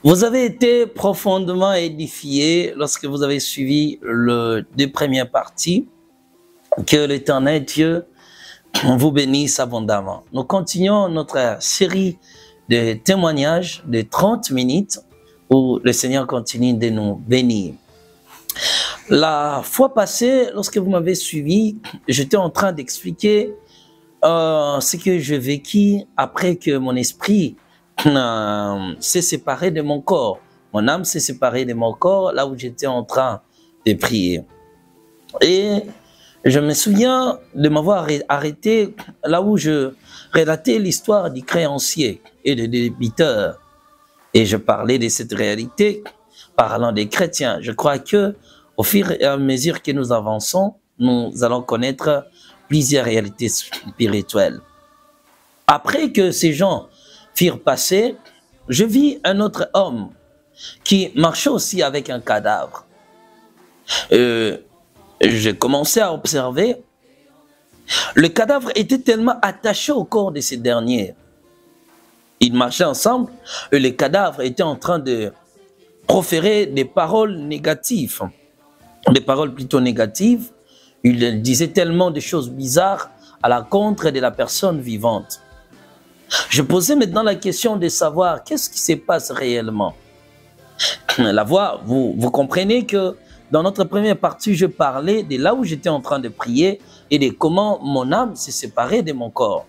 Vous avez été profondément édifiés lorsque vous avez suivi les deux premières parties. Que l'Éternel Dieu vous bénisse abondamment. Nous continuons notre série de témoignages de 30 minutes où le Seigneur continue de nous bénir. La fois passée, lorsque vous m'avez suivi, j'étais en train d'expliquer ce que je vécu après que mon esprit s'est séparé de mon corps. Mon âme s'est séparée de mon corps là où j'étais en train de prier. Et je me souviens de m'avoir arrêté là où je relatais l'histoire du créancier et du débiteur. Et je parlais de cette réalité parlant des chrétiens. Je crois que au fur et à mesure que nous avançons, nous allons connaître plusieurs réalités spirituelles. Après que ces gens furent passés, je vis un autre homme qui marchait aussi avec un cadavre. J'ai commencé à observer, le cadavre était tellement attaché au corps de ces derniers. Ils marchaient ensemble et le cadavre était en train de proférer des paroles négatives. Des paroles plutôt négatives. Il disait tellement de choses bizarres à l'encontre de la personne vivante. Je posais maintenant la question de savoir qu'est-ce qui se passe réellement. La voix, vous comprenez que dans notre première partie, je parlais de là où j'étais en train de prier et de comment mon âme s'est séparée de mon corps.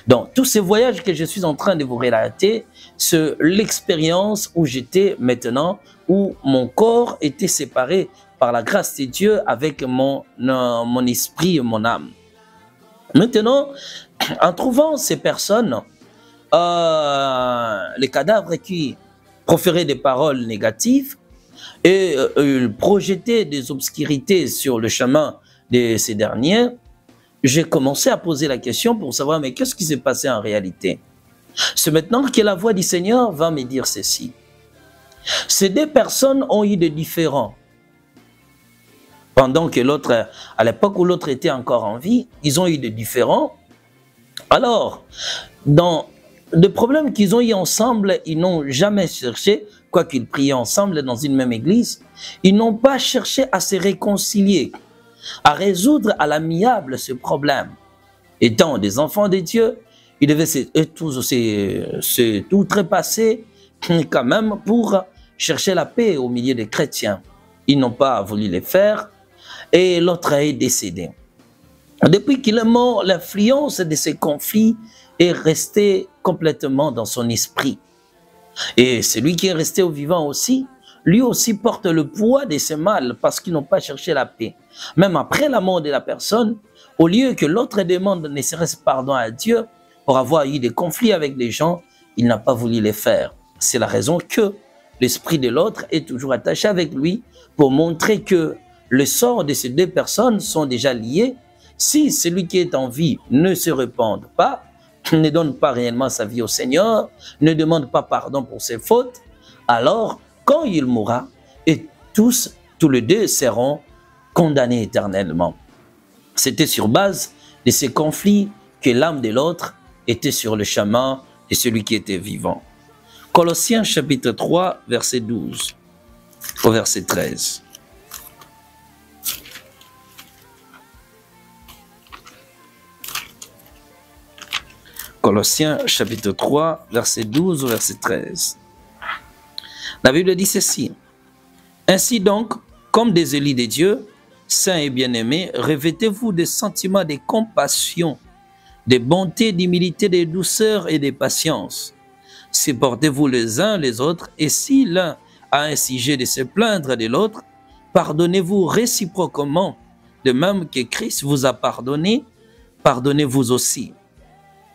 Donc, tous ces voyages que je suis en train de vous relater, c'est l'expérience où j'étais maintenant, où mon corps était séparé par la grâce de Dieu avec mon esprit et mon âme. Maintenant, en trouvant ces personnes, les cadavres qui proféraient des paroles négatives et projetaient des obscurités sur le chemin de ces derniers, j'ai commencé à poser la question pour savoir mais qu'est-ce qui s'est passé en réalité. C'est maintenant que la voix du Seigneur va me dire ceci. Ces deux personnes ont eu des différends. Pendant que l'autre, à l'époque où l'autre était encore en vie, ils ont eu des différends. Alors, dans les problèmes qu'ils ont eu ensemble, ils n'ont jamais cherché, quoiqu'ils priaient ensemble dans une même église, ils n'ont pas cherché à se réconcilier, à résoudre à l'amiable ce problème. Étant des enfants de Dieu, ils devaient se tout trépasser quand même pour chercher la paix au milieu des chrétiens. Ils n'ont pas voulu le faire et l'autre est décédé. Depuis qu'il est mort, l'influence de ces conflits est restée complètement dans son esprit. Et celui qui est resté au vivant aussi, lui aussi porte le poids de ces mal parce qu'ils n'ont pas cherché la paix. Même après la mort de la personne, au lieu que l'autre demande ne serait-ce pardon à Dieu pour avoir eu des conflits avec les gens, il n'a pas voulu les faire. C'est la raison que l'esprit de l'autre est toujours attaché avec lui pour montrer que le sort de ces deux personnes sont déjà liés. Si celui qui est en vie ne se repent pas, ne donne pas réellement sa vie au Seigneur, ne demande pas pardon pour ses fautes, alors quand il mourra, et tous les deux seront condamnés éternellement. C'était sur base de ces conflits que l'âme de l'autre était sur le chemin de celui qui était vivant. Colossiens chapitre 3, verset 12 au verset 13. Colossiens chapitre 3, verset 12 au verset 13. La Bible dit ceci. Ainsi donc, comme des élus de Dieu, saints et bien-aimés, revêtez-vous des sentiments de compassion, de bonté, d'humilité, de douceur et de patience. Supportez-vous les uns les autres, et si l'un a un sujet de se plaindre de l'autre, pardonnez-vous réciproquement, de même que Christ vous a pardonné, pardonnez-vous aussi.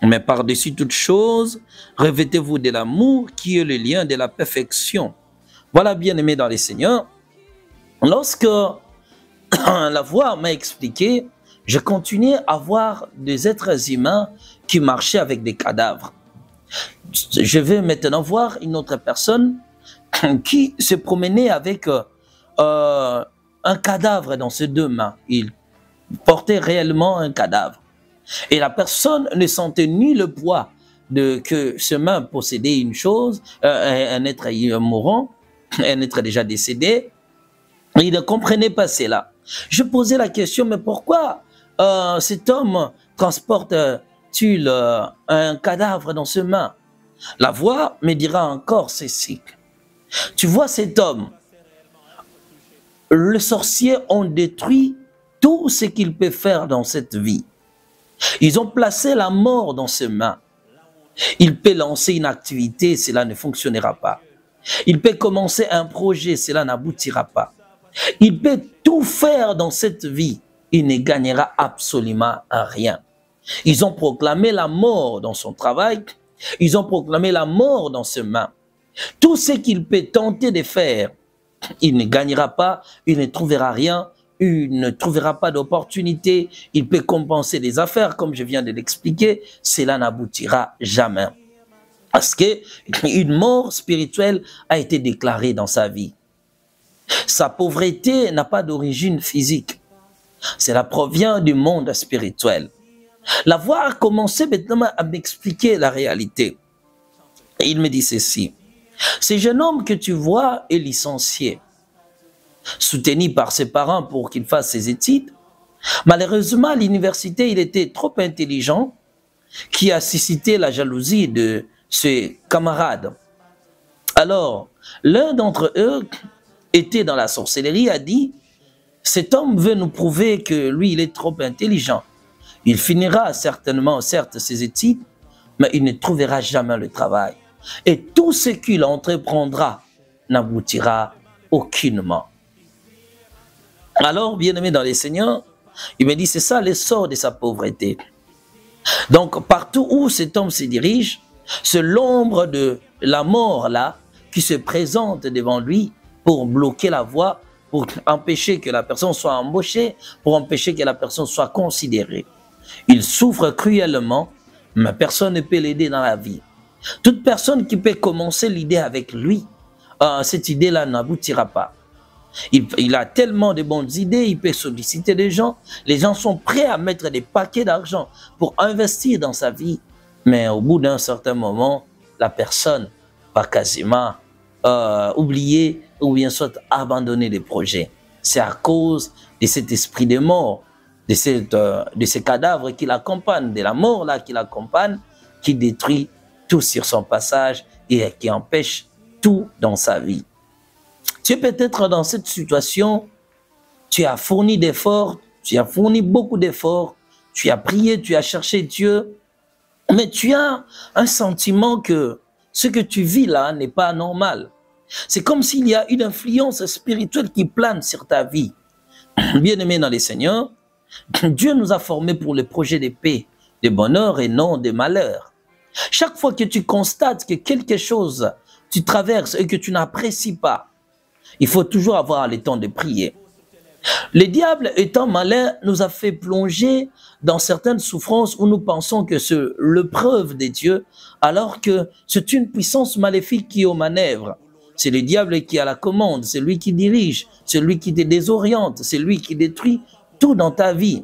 Mais par-dessus toute chose, revêtez-vous de l'amour qui est le lien de la perfection. Voilà, bien-aimés dans les Seigneurs, lorsque la voix m'a expliqué, je continuais à voir des êtres humains qui marchaient avec des cadavres. Je vais maintenant voir une autre personne qui se promenait avec un cadavre dans ses deux mains. Il portait réellement un cadavre. Et la personne ne sentait ni le poids que ce main possédait une chose, un être mourant, un être déjà décédé. Il ne comprenait pas cela. Je posais la question, mais pourquoi cet homme transporte-t-il un cadavre dans ce main? La voix me dira encore ceci. Tu vois cet homme, les sorciers ont détruit tout ce qu'il peut faire dans cette vie. Ils ont placé la mort dans ses mains. Il peut lancer une activité, cela ne fonctionnera pas. Il peut commencer un projet, cela n'aboutira pas. Il peut tout faire dans cette vie, il ne gagnera absolument rien. Ils ont proclamé la mort dans son travail, ils ont proclamé la mort dans ses mains. Tout ce qu'il peut tenter de faire, il ne gagnera pas, il ne trouvera rien, il ne trouvera pas d'opportunité, il peut compenser des affaires, comme je viens de l'expliquer, cela n'aboutira jamais. Parce qu'une mort spirituelle a été déclarée dans sa vie. Sa pauvreté n'a pas d'origine physique. Cela provient du monde spirituel. La voix a commencé maintenant à m'expliquer la réalité. Et il me dit ceci. Ce jeune homme que tu vois est licencié, soutenu par ses parents pour qu'il fasse ses études. Malheureusement, à l'université, il était trop intelligent, qui a suscité la jalousie de ses camarades. Alors, l'un d'entre eux était dans la sorcellerie, a dit, cet homme veut nous prouver que lui, il est trop intelligent. Il finira certainement, certes, ses études, mais il ne trouvera jamais le travail. Et tout ce qu'il entreprendra n'aboutira aucunement. Alors, bien-aimé dans les seigneurs, il me dit, c'est ça l'essor de sa pauvreté. Donc, partout où cet homme se dirige, c'est l'ombre de la mort là qui se présente devant lui pour bloquer la voie, pour empêcher que la personne soit embauchée, pour empêcher que la personne soit considérée. Il souffre cruellement, mais personne ne peut l'aider dans la vie. Toute personne qui peut commencer l'idée avec lui, cette idée-là n'aboutira pas. Il a tellement de bonnes idées, il peut solliciter des gens. Les gens sont prêts à mettre des paquets d'argent pour investir dans sa vie. Mais au bout d'un certain moment, la personne va quasiment oublier ou bien soit abandonner les projets. C'est à cause de cet esprit de mort, de ces cadavres qui l'accompagnent, de la mort là qui l'accompagne, qui détruit tout sur son passage et qui empêche tout dans sa vie. Tu es peut-être dans cette situation, tu as fourni d'efforts, tu as fourni beaucoup d'efforts, tu as prié, tu as cherché Dieu, mais tu as un sentiment que ce que tu vis là n'est pas normal. C'est comme s'il y a une influence spirituelle qui plane sur ta vie. Bien-aimé dans les seigneurs, Dieu nous a formés pour le projet de paix, de bonheur et non de malheur. Chaque fois que tu constates que quelque chose tu traverses et que tu n'apprécies pas, il faut toujours avoir le temps de prier. Le diable, étant malin, nous a fait plonger dans certaines souffrances où nous pensons que c'est l'épreuve de Dieu, alors que c'est une puissance maléfique qui est aux manœuvres. C'est le diable qui a la commande, c'est lui qui dirige, c'est lui qui te désoriente, c'est lui qui détruit tout dans ta vie.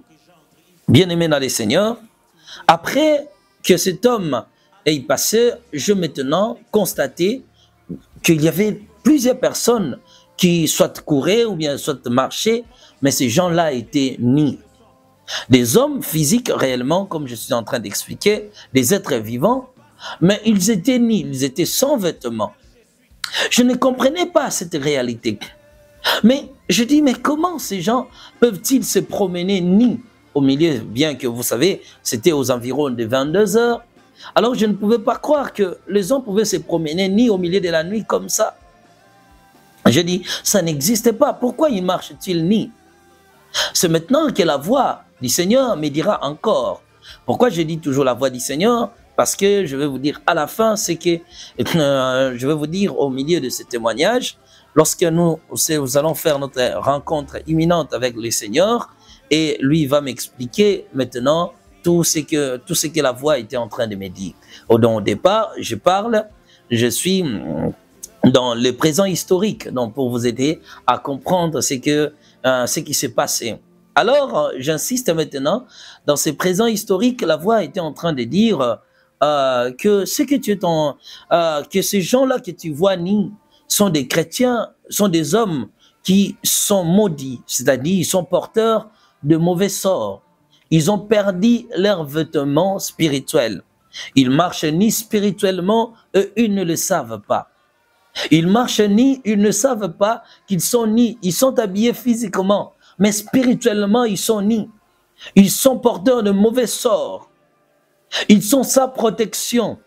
Bien-aimé dans les seigneurs, après que cet homme ait passé, je maintenant constaté qu'il y avait plusieurs personnes qui soit couraient ou bien soit marchaient, mais ces gens-là étaient nus. Des hommes physiques réellement, comme je suis en train d'expliquer, des êtres vivants, mais ils étaient nus, ils étaient sans vêtements. Je ne comprenais pas cette réalité. Mais je dis, mais comment ces gens peuvent-ils se promener nus au milieu, bien que vous savez, c'était aux environs de 22 heures. Alors je ne pouvais pas croire que les gens pouvaient se promener nus au milieu de la nuit comme ça. Je dis, ça n'existait pas. Pourquoi ils marchent-ils nus? C'est maintenant que la voix du Seigneur me dira encore. Pourquoi je dis toujours la voix du Seigneur? Parce que je vais vous dire à la fin, c'est que je vais vous dire au milieu de ce témoignage, lorsque nous allons faire notre rencontre imminente avec le Seigneur, et lui va m'expliquer maintenant tout ce que la voix était en train de me dire. Au départ, je parle, je suis dans le présent historique, donc pour vous aider à comprendre ce qui s'est passé. Alors, j'insiste maintenant, dans ce présent historique, la voix était en train de dire, que ce que tu es que ces gens-là que tu vois nus sont des chrétiens, sont des hommes qui sont maudits, c'est-à-dire ils sont porteurs de mauvais sorts. Ils ont perdu leurs vêtements spirituels. Ils marchent ni spirituellement, eux, ils ne le savent pas. Ils marchent ni, ils ne savent pas qu'ils sont nus. Ils sont habillés physiquement, mais spirituellement, ils sont nus. Ils sont porteurs de mauvais sorts. Ils sont sa protection.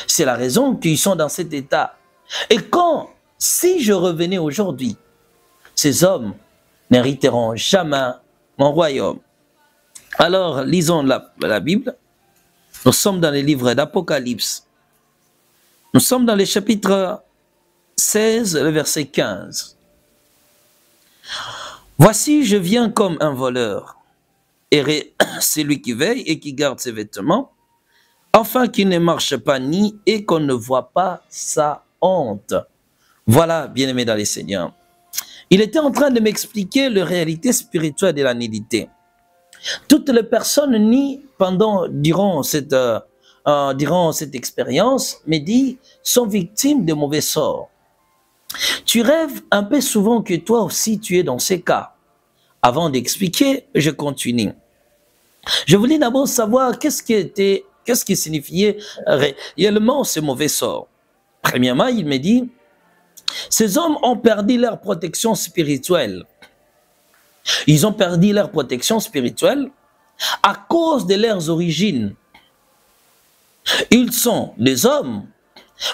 C'est la raison qu'ils sont dans cet état. Et si je revenais aujourd'hui, ces hommes n'hériteront jamais mon royaume. Alors, lisons la Bible. Nous sommes dans les livres d'Apocalypse. Nous sommes dans le chapitre 16, le verset 15. Voici, je viens comme un voleur. Et c'est lui qui veille et qui garde ses vêtements, afin qu'il ne marche pas ni et qu'on ne voit pas sa honte. Voilà, bien-aimés dans les Seigneurs. Il était en train de m'expliquer la réalité spirituelle de la nudité. Toutes les personnes nues durant cette expérience, me dit, sont victimes de mauvais sorts. Tu rêves un peu souvent que toi aussi tu es dans ces cas. Avant d'expliquer, je continue. Je voulais d'abord savoir qu'est-ce qui signifiait réellement ce mauvais sort. Premièrement, il me dit, ces hommes ont perdu leur protection spirituelle. Ils ont perdu leur protection spirituelle à cause de leurs origines. Ils sont des hommes,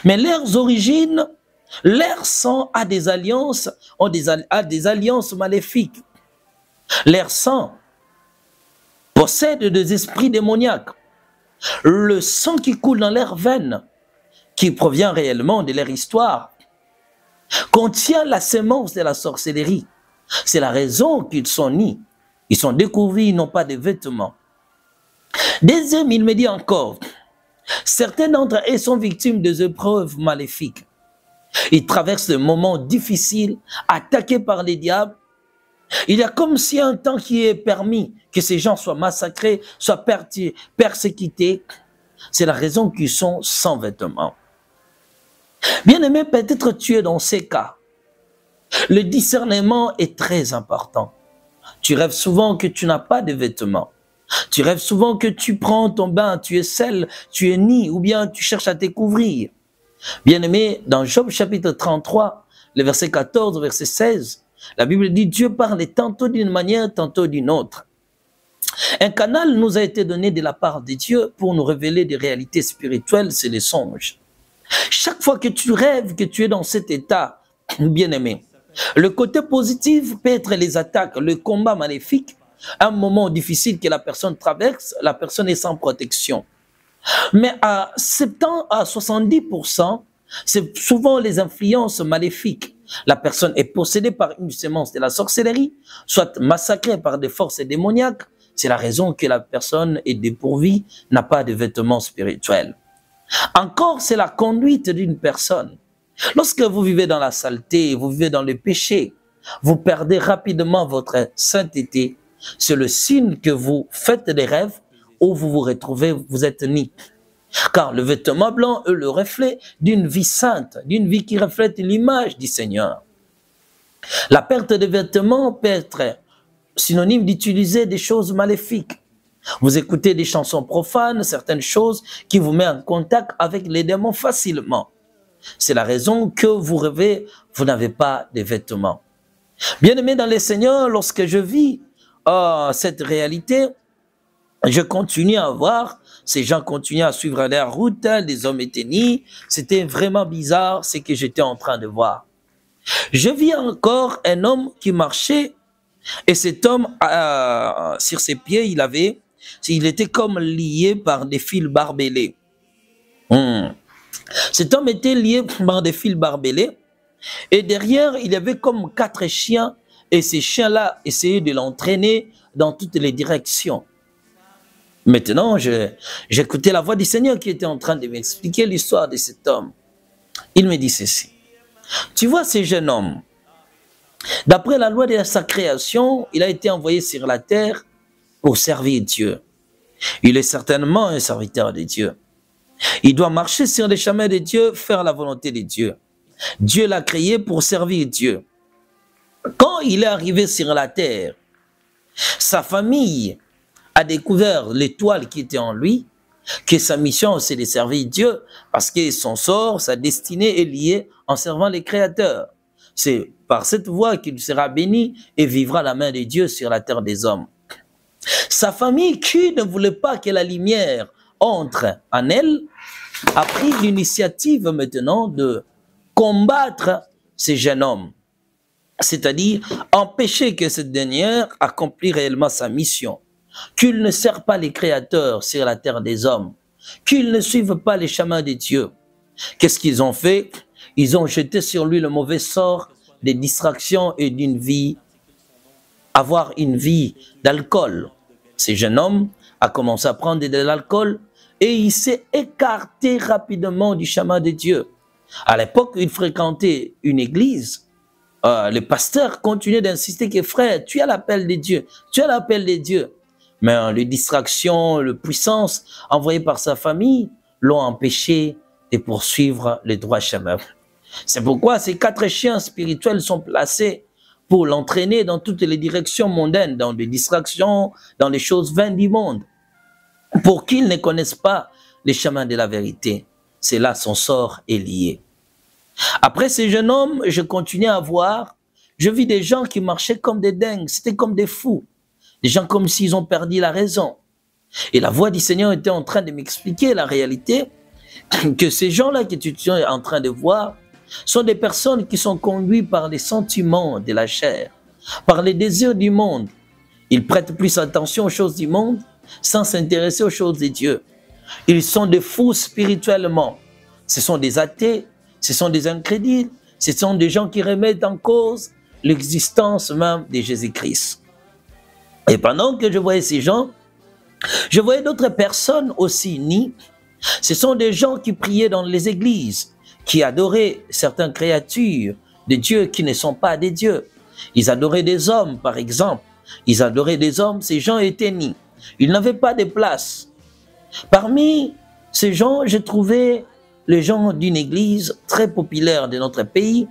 mais leurs origines, leur sang a des alliances, a des alliances maléfiques. Leur sang possède des esprits démoniaques. Le sang qui coule dans leurs veines, qui provient réellement de leur histoire, contient la sémence de la sorcellerie. C'est la raison qu'ils sont nus. Ils sont découverts, ils n'ont pas de vêtements. Deuxième, il me dit encore, certains d'entre eux sont victimes des épreuves maléfiques. Ils traversent des moments difficiles, attaqués par les diables. Il y a comme si un temps qui est permis que ces gens soient massacrés, soient persécutés. C'est la raison qu'ils sont sans vêtements. Bien-aimé, peut-être tu es dans ces cas. Le discernement est très important. Tu rêves souvent que tu n'as pas de vêtements. Tu rêves souvent que tu prends ton bain, tu es seul, tu es nu, ou bien tu cherches à te couvrir. Bien-aimé, dans Job chapitre 33, le verset 14, verset 16, la Bible dit, Dieu parle tantôt d'une manière, tantôt d'une autre. Un canal nous a été donné de la part de Dieu pour nous révéler des réalités spirituelles, c'est les songes. Chaque fois que tu rêves que tu es dans cet état, bien-aimé, le côté positif peut être les attaques, le combat maléfique, un moment difficile que la personne traverse, la personne est sans protection. Mais à 70 à 70%, c'est souvent les influences maléfiques. La personne est possédée par une sémence de la sorcellerie, soit massacrée par des forces démoniaques. C'est la raison que la personne est dépourvue, n'a pas de vêtements spirituels. Encore, c'est la conduite d'une personne. Lorsque vous vivez dans la saleté, vous vivez dans le péché, vous perdez rapidement votre sainteté. C'est le signe que vous faites des rêves où vous vous retrouvez, vous êtes nus. Car le vêtement blanc est le reflet d'une vie sainte, d'une vie qui reflète l'image du Seigneur. La perte de vêtements peut être synonyme d'utiliser des choses maléfiques. Vous écoutez des chansons profanes, certaines choses qui vous mettent en contact avec les démons facilement. C'est la raison que vous rêvez, vous n'avez pas de vêtements. Bien-aimé dans le Seigneur, lorsque je vis cette réalité, je continue à voir, ces gens continuent à suivre leur route, les hommes étaient nus, c'était vraiment bizarre ce que j'étais en train de voir. Je vis encore un homme qui marchait, et cet homme, sur ses pieds, il était comme lié par des fils barbelés. Cet homme était lié par des fils barbelés, et derrière, il y avait comme 4 chiens, et ces chiens-là essayaient de l'entraîner dans toutes les directions. Maintenant, j'écoutais la voix du Seigneur qui était en train de m'expliquer l'histoire de cet homme. Il me dit ceci. Tu vois ce jeune homme, d'après la loi de sa création, il a été envoyé sur la terre pour servir Dieu. Il est certainement un serviteur de Dieu. Il doit marcher sur les chemins de Dieu, faire la volonté de Dieu. Dieu l'a créé pour servir Dieu. Quand il est arrivé sur la terre, sa famille a découvert l'étoile qui était en lui, que sa mission c'est de servir Dieu, parce que son sort, sa destinée est liée en servant les créateurs. C'est par cette voie qu'il sera béni et vivra la main de Dieu sur la terre des hommes. Sa famille, qui ne voulait pas que la lumière entre en elle, a pris l'initiative maintenant de combattre ces jeunes hommes. C'est-à-dire empêcher que cette dernière accomplisse réellement sa mission, qu'il ne sert pas les créateurs sur la terre des hommes, qu'ils ne suivent pas les chemins de Dieu. Qu'est-ce qu'ils ont fait? Ils ont jeté sur lui le mauvais sort des distractions et d'une vie, avoir une vie d'alcool. Ce jeune homme a commencé à prendre de l'alcool et il s'est écarté rapidement du chemin de Dieu. À l'époque, il fréquentait une église. Le pasteur continuait d'insister que frère, tu as l'appel de Dieu, tu as l'appel de Dieu. Mais les distractions, la puissance envoyée par sa famille l'ont empêché de poursuivre le droit chemin. C'est pourquoi ces 4 chiens spirituels sont placés pour l'entraîner dans toutes les directions mondaines, dans les distractions, dans les choses vaines du monde, pour qu'il ne connaisse pas les chemins de la vérité. C'est là son sort est lié. Après ces jeunes hommes, je continuais à voir, je vis des gens qui marchaient comme des dingues, c'était comme des fous, des gens comme s'ils ont perdu la raison. Et la voix du Seigneur était en train de m'expliquer la réalité, que ces gens-là que tu es en train de voir sont des personnes qui sont conduites par les sentiments de la chair, par les désirs du monde. Ils prêtent plus attention aux choses du monde sans s'intéresser aux choses de Dieu. Ils sont des fous spirituellement. Ce sont des athées, ce sont des incrédules, ce sont des gens qui remettent en cause l'existence même de Jésus-Christ. Et pendant que je voyais ces gens, je voyais d'autres personnes aussi unies. Ce sont des gens qui priaient dans les églises, qui adoraient certaines créatures de Dieu qui ne sont pas des dieux. Ils adoraient des hommes, par exemple. Ils adoraient des hommes, ces gens étaient nus. Ils n'avaient pas de place. Parmi ces gens, j'ai trouvé les gens d'une église très populaire de notre pays.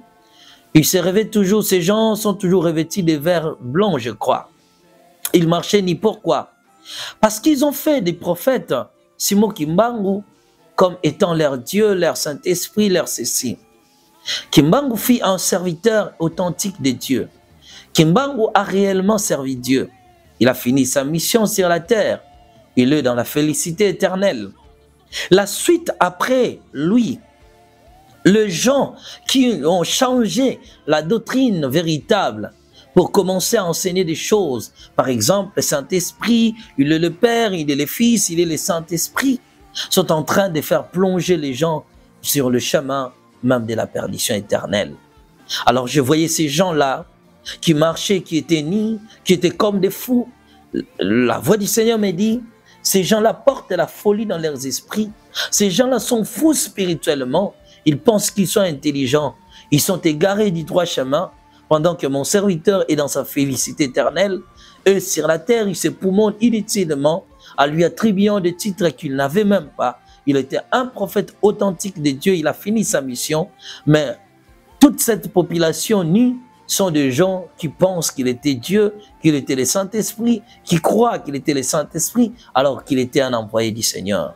Ils se revêtent toujours, ces gens sont toujours revêtus de verre blanc, je crois. Ils marchaient ni pourquoi? Parce qu'ils ont fait des prophètes, Simon Kimbangu, comme étant leur Dieu, leur Saint-Esprit, leur ceci. Kimbangu fut un serviteur authentique de Dieu. Kimbangu a réellement servi Dieu. Il a fini sa mission sur la terre. Il est dans la félicité éternelle. La suite après lui, les gens qui ont changé la doctrine véritable pour commencer à enseigner des choses. Par exemple, le Saint-Esprit, il est le Père, il est le Fils, il est le Saint-Esprit, sont en train de faire plonger les gens sur le chemin même de la perdition éternelle. Alors je voyais ces gens-là qui marchaient, qui étaient nus, qui étaient comme des fous. La voix du Seigneur me dit, ces gens-là portent la folie dans leurs esprits. Ces gens-là sont fous spirituellement. Ils pensent qu'ils sont intelligents. Ils sont égarés du droit chemin. Pendant que mon serviteur est dans sa félicité éternelle, eux sur la terre, ils se poumonent inutilement en lui attribuant des titres qu'il n'avait même pas. Il était un prophète authentique de Dieu, il a fini sa mission, mais toute cette population nue sont des gens qui pensent qu'il était Dieu, qu'il était le Saint-Esprit, qui croient qu'il était le Saint-Esprit, alors qu'il était un envoyé du Seigneur.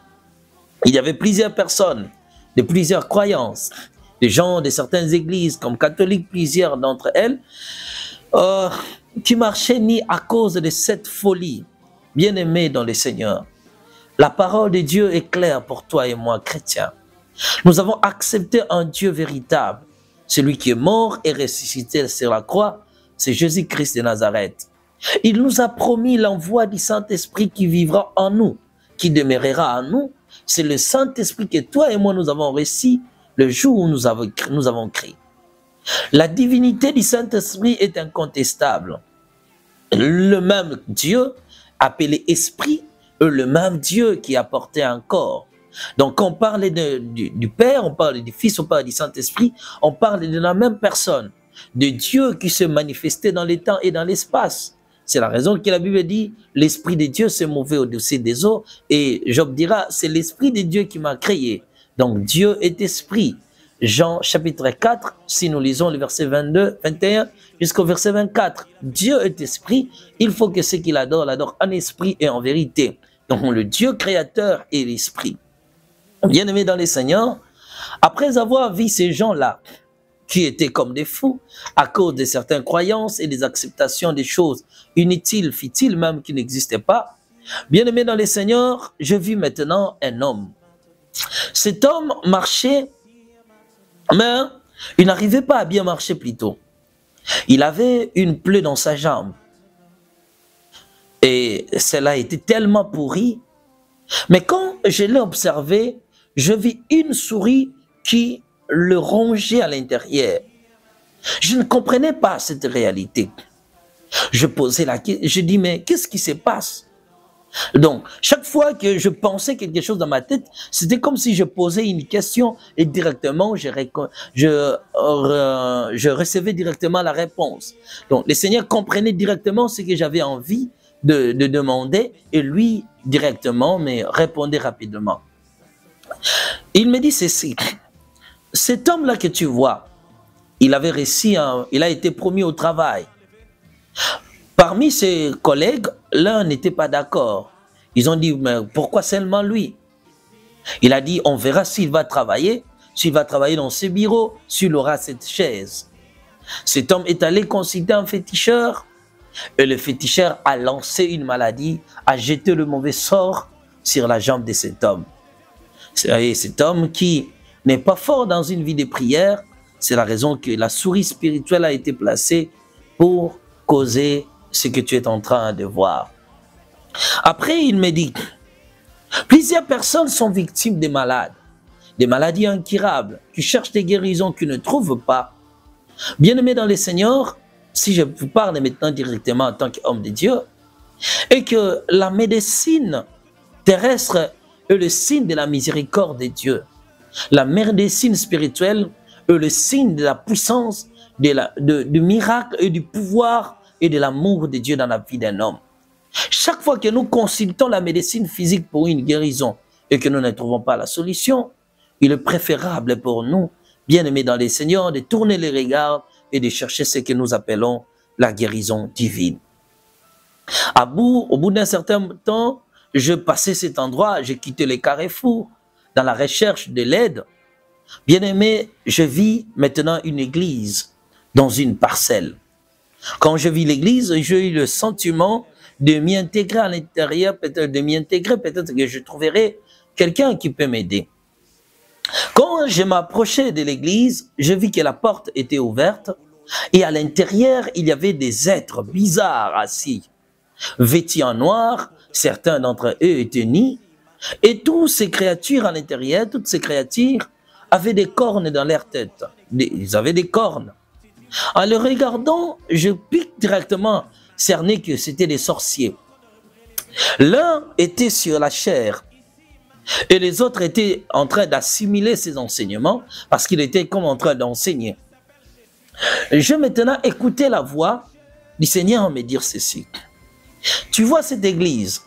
Il y avait plusieurs personnes, de plusieurs croyances, des gens de certaines églises, comme catholiques, plusieurs d'entre elles, qui marchaient ni à cause de cette folie. Bien-aimés dans le Seigneur, la parole de Dieu est claire pour toi et moi, chrétiens. Nous avons accepté un Dieu véritable. Celui qui est mort et ressuscité sur la croix, c'est Jésus-Christ de Nazareth. Il nous a promis l'envoi du Saint-Esprit qui vivra en nous, qui demeurera en nous. C'est le Saint-Esprit que toi et moi nous avons reçu le jour où nous avons créé. La divinité du Saint-Esprit est incontestable. Le même Dieu, appelé Esprit, est le même Dieu qui a porté un corps. Donc quand on parle du Père, on parle du Fils, on parle du Saint-Esprit, on parle de la même personne, de Dieu qui se manifestait dans les temps et dans l'espace. C'est la raison que la Bible dit, l'Esprit de Dieu s'est mouvé au-dessus des eaux. Et Job dira, c'est l'Esprit de Dieu qui m'a créé. Donc Dieu est esprit. Jean chapitre 4, si nous lisons le verset 22, 21 jusqu'au verset 24. Dieu est esprit, il faut que ceux qui l'adorent en esprit et en vérité. Donc le Dieu créateur est l'esprit. Bien-aimés dans les Seigneurs, après avoir vu ces gens-là, qui étaient comme des fous, à cause de certaines croyances et des acceptations des choses inutiles, futiles même, qui n'existaient pas, bien-aimés dans les Seigneurs, je vis maintenant un homme. Cet homme marchait, mais il n'arrivait pas à bien marcher plutôt. Il avait une plaie dans sa jambe. Et cela était tellement pourri. Mais quand je l'ai observé, je vis une souris qui le rongeait à l'intérieur. Je ne comprenais pas cette réalité. Je posais la question, je dis, mais qu'est-ce qui se passe? Donc, chaque fois que je pensais quelque chose dans ma tête, c'était comme si je posais une question et directement, je recevais directement la réponse. Donc, le Seigneur comprenait directement ce que j'avais envie de demander et lui, directement, me répondait rapidement. Il me dit ceci, cet homme-là que tu vois, il avait réussi, il a été promu au travail. Parmi ses collègues, l'un n'était pas d'accord. Ils ont dit, mais pourquoi seulement lui? Il a dit, on verra s'il va travailler dans ce bureau, s'il aura cette chaise. Cet homme est allé consulter un féticheur, et le féticheur a lancé une maladie, a jeté le mauvais sort sur la jambe de cet homme. Et cet homme qui n'est pas fort dans une vie de prière, c'est la raison que la souris spirituelle a été placée pour causer ce que tu es en train de voir. Après, il me dit, plusieurs personnes sont victimes des maladies incurables, qui cherchent des guérisons qu'ils ne trouvent pas. Bien-aimés dans les Seigneurs, si je vous parle maintenant directement en tant qu'homme de Dieu, et que la médecine terrestre est le signe de la miséricorde de Dieu. La médecine spirituelle est le signe de la puissance, du miracle et du pouvoir et de l'amour de Dieu dans la vie d'un homme. Chaque fois que nous consultons la médecine physique pour une guérison et que nous ne trouvons pas la solution, il est préférable pour nous, bien-aimés dans les Seigneurs, de tourner les regards et de chercher ce que nous appelons la guérison divine. Au bout d'un certain temps, je passais cet endroit, j'ai quitté les carrefours dans la recherche de l'aide. Bien-aimé, je vis maintenant une église dans une parcelle. Quand je vis l'église, j'ai eu le sentiment de m'y intégrer à l'intérieur, peut-être que je trouverai quelqu'un qui peut m'aider. Quand je m'approchais de l'église, je vis que la porte était ouverte et à l'intérieur, il y avait des êtres bizarres assis, vêtus en noir, certains d'entre eux étaient nus, et toutes ces créatures à l'intérieur, toutes ces créatures avaient des cornes dans leur tête. Ils avaient des cornes. En le regardant, je puis directement cerner que c'était des sorciers. L'un était sur la chair et les autres étaient en train d'assimiler ses enseignements parce qu'il était comme en train d'enseigner. Je maintenant écoutais la voix du Seigneur me dire ceci. Tu vois cette église,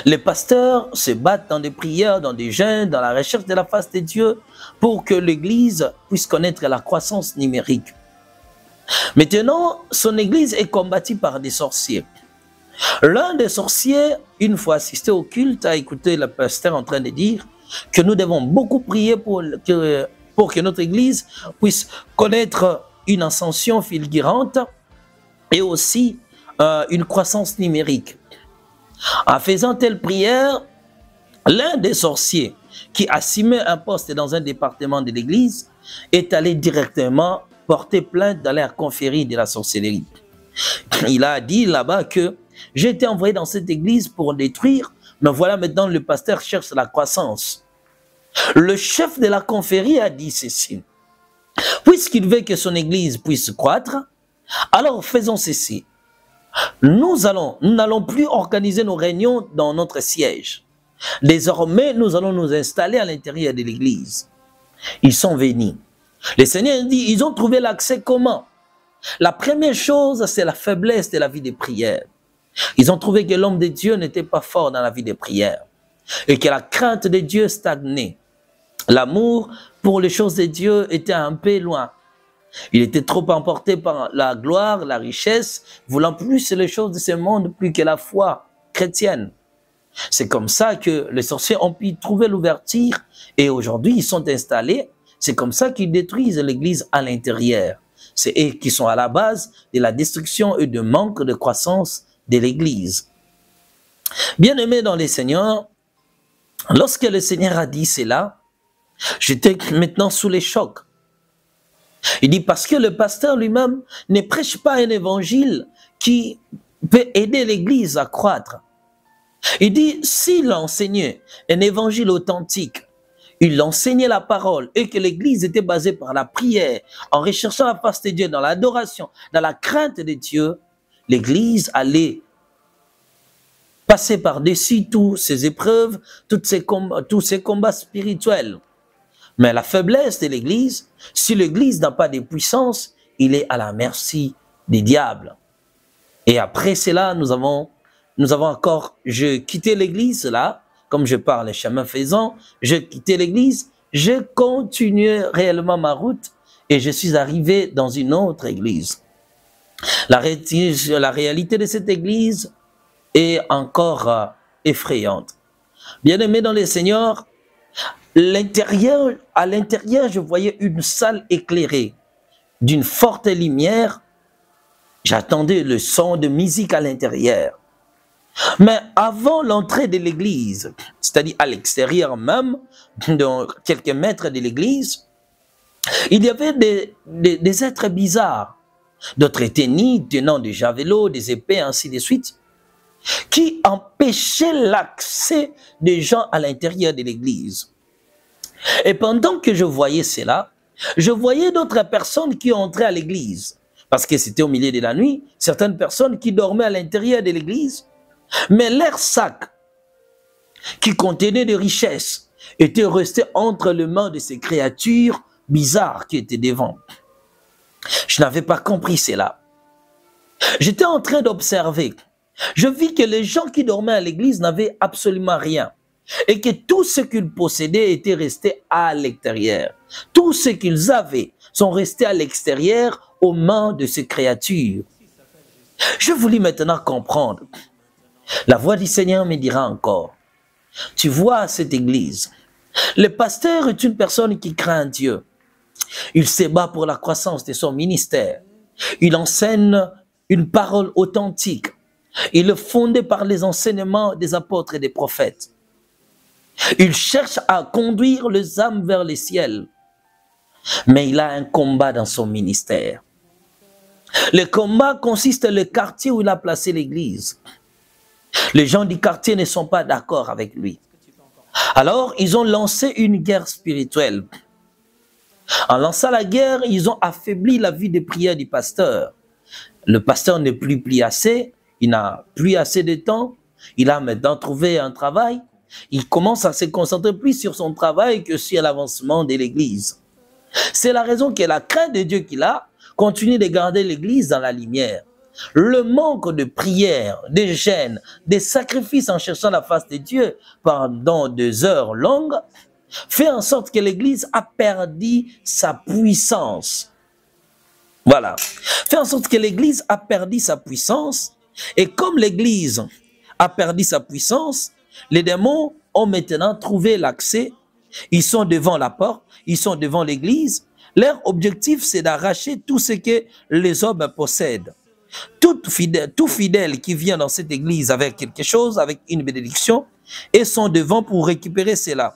les pasteurs se battent dans des prières, dans des jeûnes, dans la recherche de la face de Dieu pour que l'église puisse connaître la croissance numérique. Maintenant, son église est combattue par des sorciers. L'un des sorciers, une fois assisté au culte, a écouté le pasteur en train de dire que nous devons beaucoup prier pour que notre église puisse connaître une ascension fulgurante et aussi une croissance numérique. En faisant telle prière, l'un des sorciers qui assumait un poste dans un département de l'église est allé directement porter plainte dans la confrérie de la sorcellerie. Il a dit là-bas que j'ai été envoyé dans cette église pour détruire, mais voilà maintenant le pasteur cherche la croissance. Le chef de la confrérie a dit ceci. Puisqu'il veut que son église puisse croître, alors faisons ceci. Nous n'allons plus organiser nos réunions dans notre siège. Désormais, nous allons nous installer à l'intérieur de l'église. Ils sont venus. Le Seigneur dit, ils ont trouvé l'accès comment? La première chose, c'est la faiblesse de la vie de prière. Ils ont trouvé que l'homme de Dieu n'était pas fort dans la vie de prière et que la crainte de Dieu stagnait. L'amour pour les choses de Dieu était un peu loin. Il était trop emporté par la gloire, la richesse, voulant plus les choses de ce monde plus que la foi chrétienne. C'est comme ça que les sorciers ont pu trouver l'ouverture et aujourd'hui ils sont installés. C'est comme ça qu'ils détruisent l'église à l'intérieur. C'est eux qui sont à la base de la destruction et du manque de croissance de l'église. Bien-aimés dans les Seigneurs, lorsque le Seigneur a dit cela, j'étais maintenant sous les chocs. Il dit parce que le pasteur lui-même ne prêche pas un évangile qui peut aider l'église à croître. Il dit, s'il enseignait un évangile authentique, il enseignait la parole et que l'église était basée par la prière, en recherchant la face de Dieu, dans l'adoration, dans la crainte de Dieu, l'église allait passer par-dessus toutes ces épreuves, tous ces combats spirituels. Mais la faiblesse de l'église, si l'église n'a pas de puissance, il est à la merci des diables. Et après cela, nous avons encore, je quittais l'église là, comme je parle chemin faisant, je quittais l'église, je continuais réellement ma route et je suis arrivé dans une autre église. La réalité de cette église est encore effrayante. Bien-aimés dans les Seigneurs, à l'intérieur, je voyais une salle éclairée d'une forte lumière. J'attendais le son de musique à l'intérieur. Mais avant l'entrée de l'église, c'est-à-dire à l'extérieur même, de quelques mètres de l'église, il y avait des êtres bizarres, d'autres étaient nus, tenant des javelots, des épées, ainsi de suite, qui empêchaient l'accès des gens à l'intérieur de l'église. Et pendant que je voyais cela, je voyais d'autres personnes qui entraient à l'église, parce que c'était au milieu de la nuit, certaines personnes qui dormaient à l'intérieur de l'église, mais leurs sacs, qui contenaient des richesses, étaient restés entre les mains de ces créatures bizarres qui étaient devant. Je n'avais pas compris cela. J'étais en train d'observer. Je vis que les gens qui dormaient à l'église n'avaient absolument rien et que tout ce qu'ils possédaient était resté à l'extérieur. Tout ce qu'ils avaient sont restés à l'extérieur aux mains de ces créatures. Je voulais maintenant comprendre. La voix du Seigneur me dira encore, tu vois cette église, le pasteur est une personne qui craint Dieu. Il se bat pour la croissance de son ministère. Il enseigne une parole authentique. Il est fondé par les enseignements des apôtres et des prophètes. Il cherche à conduire les âmes vers le ciel. Mais il a un combat dans son ministère. Le combat consiste dans le quartier où il a placé l'église. Les gens du quartier ne sont pas d'accord avec lui. Alors, ils ont lancé une guerre spirituelle. En lançant la guerre, ils ont affaibli la vie de prière du pasteur. Le pasteur n'est plus assez, il n'a plus assez de temps, il a maintenant trouvé un travail. Il commence à se concentrer plus sur son travail que sur l'avancement de l'église. C'est la raison que la crainte de Dieu qu'il a continue de garder l'église dans la lumière. Le manque de prière, de jeûne, de sacrifices en cherchant la face de Dieu pendant des heures longues fait en sorte que l'église a perdu sa puissance. Voilà. Fait en sorte que l'église a perdu sa puissance. Et comme l'église a perdu sa puissance, les démons ont maintenant trouvé l'accès. Ils sont devant la porte, ils sont devant l'église. Leur objectif, c'est d'arracher tout ce que les hommes possèdent. Tout fidèle qui vient dans cette église avec quelque chose, avec une bénédiction, et sont devant pour récupérer cela.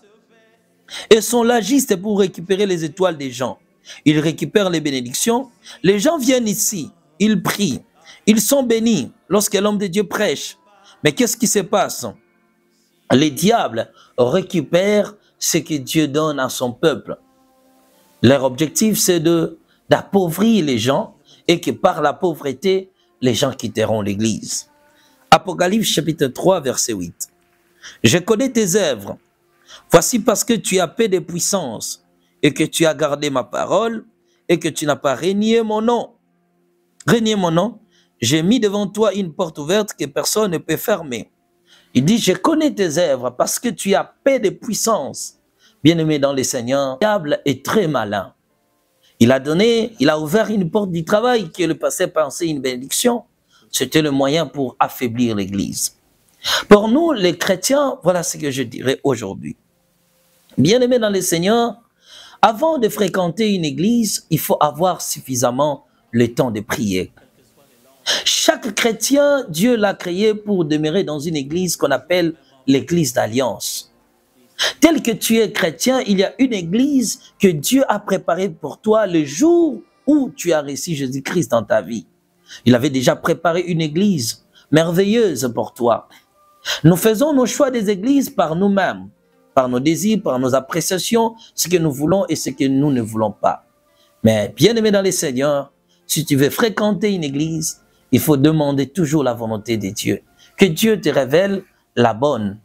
Et sont là juste pour récupérer les étoiles des gens. Ils récupèrent les bénédictions. Les gens viennent ici, ils prient, ils sont bénis lorsque l'homme de Dieu prêche. Mais qu'est-ce qui se passe? Les diables récupèrent ce que Dieu donne à son peuple. Leur objectif, c'est d'appauvrir les gens et que par la pauvreté, les gens quitteront l'église. Apocalypse chapitre 3, verset 8. Je connais tes œuvres. Voici parce que tu as peu de puissance et que tu as gardé ma parole et que tu n'as pas renié mon nom. renier mon nom, j'ai mis devant toi une porte ouverte que personne ne peut fermer. Il dit, je connais tes œuvres parce que tu as paix de puissance. Bien-aimé dans le Seigneur, le diable est très malin. Il a ouvert une porte du travail qui le passait penser une bénédiction. C'était le moyen pour affaiblir l'Église. Pour nous, les chrétiens, voilà ce que je dirais aujourd'hui. Bien-aimé dans le Seigneur, avant de fréquenter une église, il faut avoir suffisamment le temps de prier. Chaque chrétien, Dieu l'a créé pour demeurer dans une église qu'on appelle l'église d'alliance. Tel que tu es chrétien, il y a une église que Dieu a préparée pour toi le jour où tu as reçu Jésus-Christ dans ta vie. Il avait déjà préparé une église merveilleuse pour toi. Nous faisons nos choix des églises par nous-mêmes, par nos désirs, par nos appréciations, ce que nous voulons et ce que nous ne voulons pas. Mais bien aimé dans le Seigneur, si tu veux fréquenter une église, il faut demander toujours la volonté de Dieu. Que Dieu te révèle la bonne.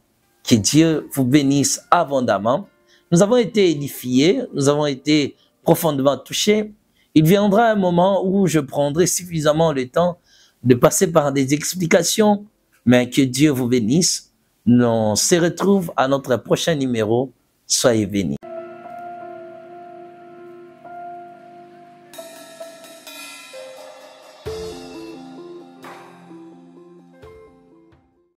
Que Dieu vous bénisse abondamment. Nous avons été édifiés, nous avons été profondément touchés. Il viendra un moment où je prendrai suffisamment le temps de passer par des explications, mais que Dieu vous bénisse. On se retrouve à notre prochain numéro. Soyez bénis.